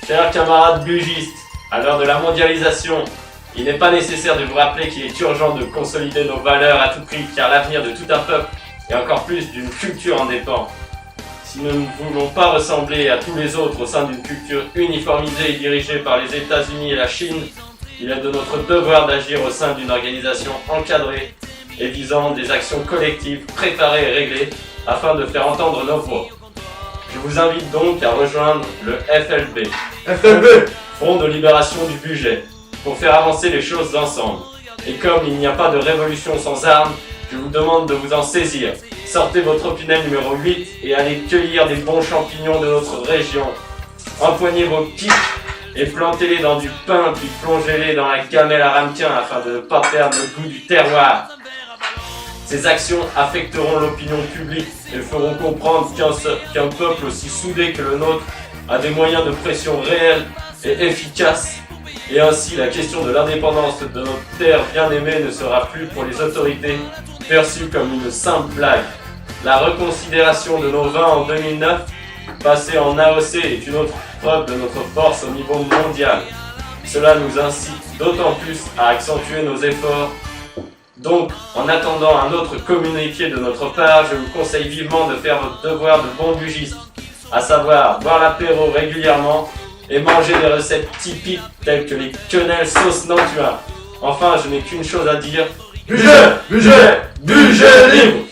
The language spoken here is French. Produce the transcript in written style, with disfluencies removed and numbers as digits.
Chers camarades bugistes, à l'heure de la mondialisation, il n'est pas nécessaire de vous rappeler qu'il est urgent de consolider nos valeurs à tout prix, car l'avenir de tout un peuple, et encore plus d'une culture en dépend. Si nous ne voulons pas ressembler à tous les autres au sein d'une culture uniformisée et dirigée par les États-Unis et la Chine, il est de notre devoir d'agir au sein d'une organisation encadrée et visant des actions collectives préparées et réglées afin de faire entendre nos voix. Je vous invite donc à rejoindre le FLB, Front de Libération du Budget, pour faire avancer les choses ensemble. Et comme il n'y a pas de révolution sans armes, je vous demande de vous en saisir. Sortez votre opinel numéro 8 et allez cueillir des bons champignons de notre région. Empoignez vos pics et plantez-les dans du pain, puis plongez-les dans la gamelle à ramequin afin de ne pas perdre le goût du terroir. Ces actions affecteront l'opinion publique et feront comprendre qu'un peuple aussi soudé que le nôtre a des moyens de pression réels et efficaces. Et ainsi, la question de l'indépendance de notre terre bien-aimée ne sera plus pour les autorités perçue comme une simple blague. La reconsidération de nos vins en 2009, passée en AOC, est une autre preuve de notre force au niveau mondial. Cela nous incite d'autant plus à accentuer nos efforts. Donc, en attendant un autre communiqué de notre part, je vous conseille vivement de faire votre devoir de bon bugiste, à savoir boire l'apéro régulièrement et manger des recettes typiques telles que les quenelles sauce Nantua. Enfin, je n'ai qu'une chose à dire. Budget libre!